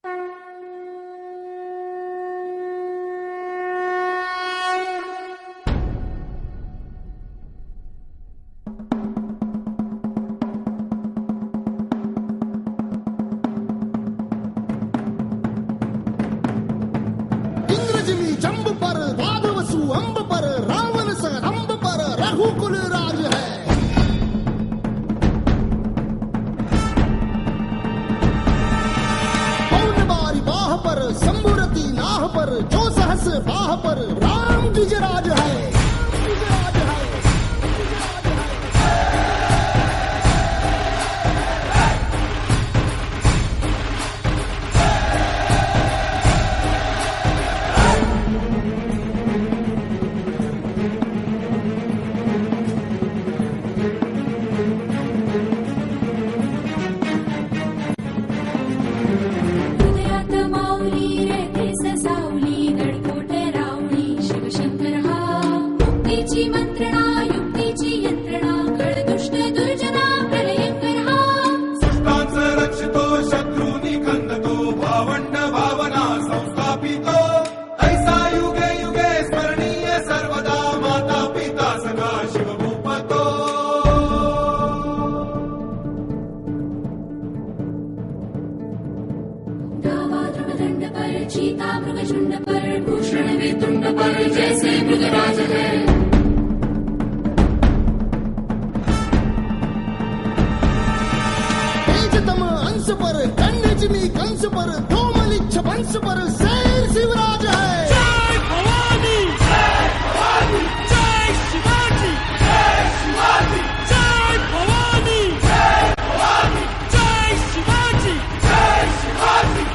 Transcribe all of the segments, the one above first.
इंद्रजिमी जंब पर वादवसु अंब पर रावण स रंब पर रघुकुल राज है। पौन बारी बाह पर शंभुरति नाह पर जो सहस बाह पर राम द्विजराज है। चीता मृगशुंड पर भूषण वितुंड पर जैसे मृगराज है। तेजतम अंश पर कन्यजिमी कंस पर धूमलिच्छ वंश पर शेर शिवराज है। जय भवानी जय भवानी जय शिवाजी जय शिवाजी जय भवानी जय भवानी जय शिवाजी जय शिवाजी।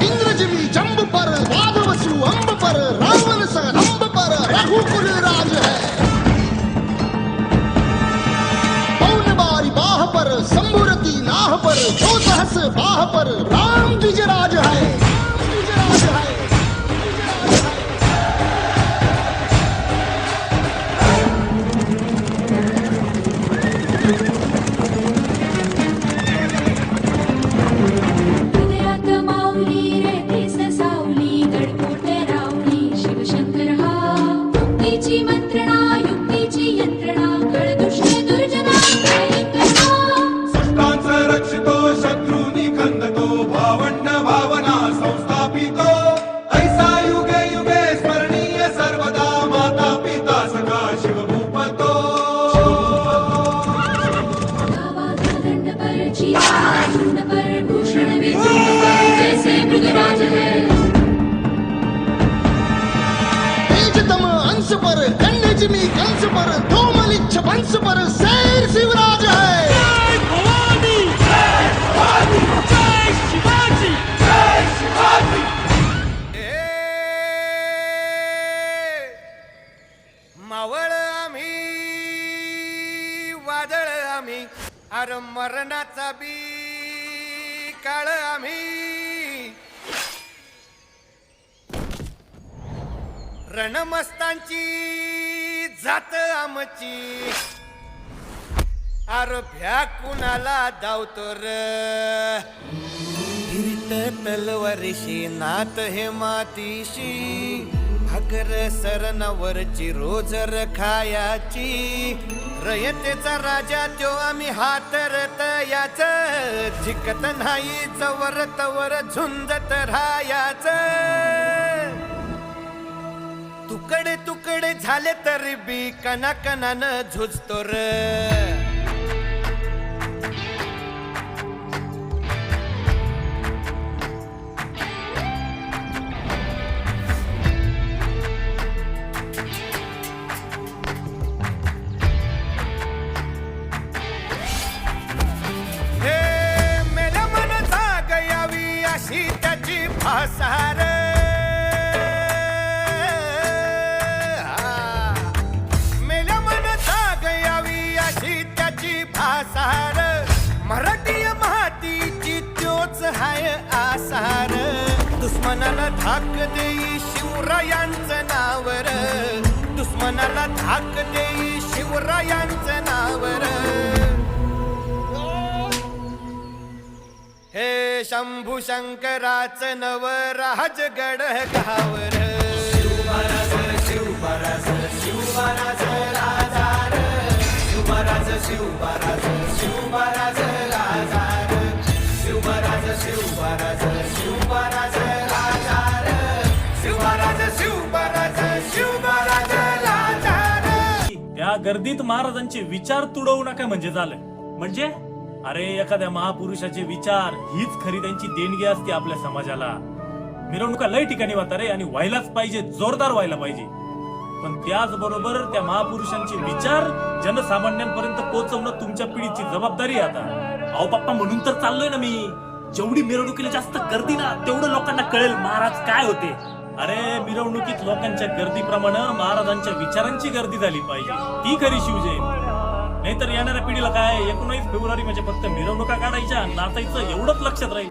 इंद्रजिमी जंब पर वादवसु अंब पर रावण स रंब पर रघुकुल राज है। पौन बारी बाह पर शंभुरति नाह पर जो सहस बाह पर राम द्विजराज है। तेजतम अंश पर कन्यजिमी कंस पर धूमलिच्छ वंश पर शेर शिवराज है। जय भवानी जय भवानी जय शिवाजी जय शिवाजी। मावळ आम्ही वादळ आम्ही अरे मरणाचा बी काळ आम्ही रणमस्तांची जात आमची अरे भ्या कुणाला धावतो र हिरीत तलवारीशी नात हे मातीशी भाकर सरणावरची रोज खायाची रयतेचा राजा त्यो आम्ही हातरत याच झिकत नाही जवर तवर झुंजत राहायाच तुकडे तुकडे झाले तरी बी कणाकणानं झुजतो र मेल्या मन जाग यावी अशी त्याची भासार आसार मराठी मातीची त्योच हाय आसार दुश्मनाला धाक देई शिवरायांचं नावर दुश्मन मनाला धाक देई शिवरायांचं नावर हे शंभू शंकराचं नव राजगड गावर शिवमहाराज शिवमहाराज शिवमहाराज राजार शिवमहाराज शिवमहाराज शिवमहाराज राजार शिवमहाराज शिवमहाराज शिवमहाराज राजार शिवमहाराज शिवमहाराज शिवमहाराज राजार. त्या गर्दीत महाराजांचे विचार तुडवू नका म्हणजे झालं. म्हणजे अरे एखाद्या महापुरुषाचे विचार हीच खरी त्यांची देणगी असते आपल्या समाजाला. मिरवणुका लय ठिकाणी होतात रे आणि व्हायलाच पाहिजे, जोरदार व्हायला पाहिजे. पण त्याचबरोबर त्या महापुरुषांचे विचार जनसामान्यांपर्यंत पोहोचवणं तुमच्या पिढीची जबाबदारी आहे. आता अहो पप्पा म्हणून तर चाललोय ना मी. जेवढी मिरवणुकीला जास्त गर्दी ना तेवढं लोकांना कळेल महाराज काय होते. अरे मिरवणुकीत लोकांच्या गर्दीप्रमाणे महाराजांच्या विचारांची गर्दी झाली पाहिजे, ती खरी शिवजयंती. नाहीतर येणाऱ्या पिढीला काय 19 फेब्रुवारी म्हणजे फक्त मिरवणुका काढायच्या नाचायचं एवढंच लक्षात राहील.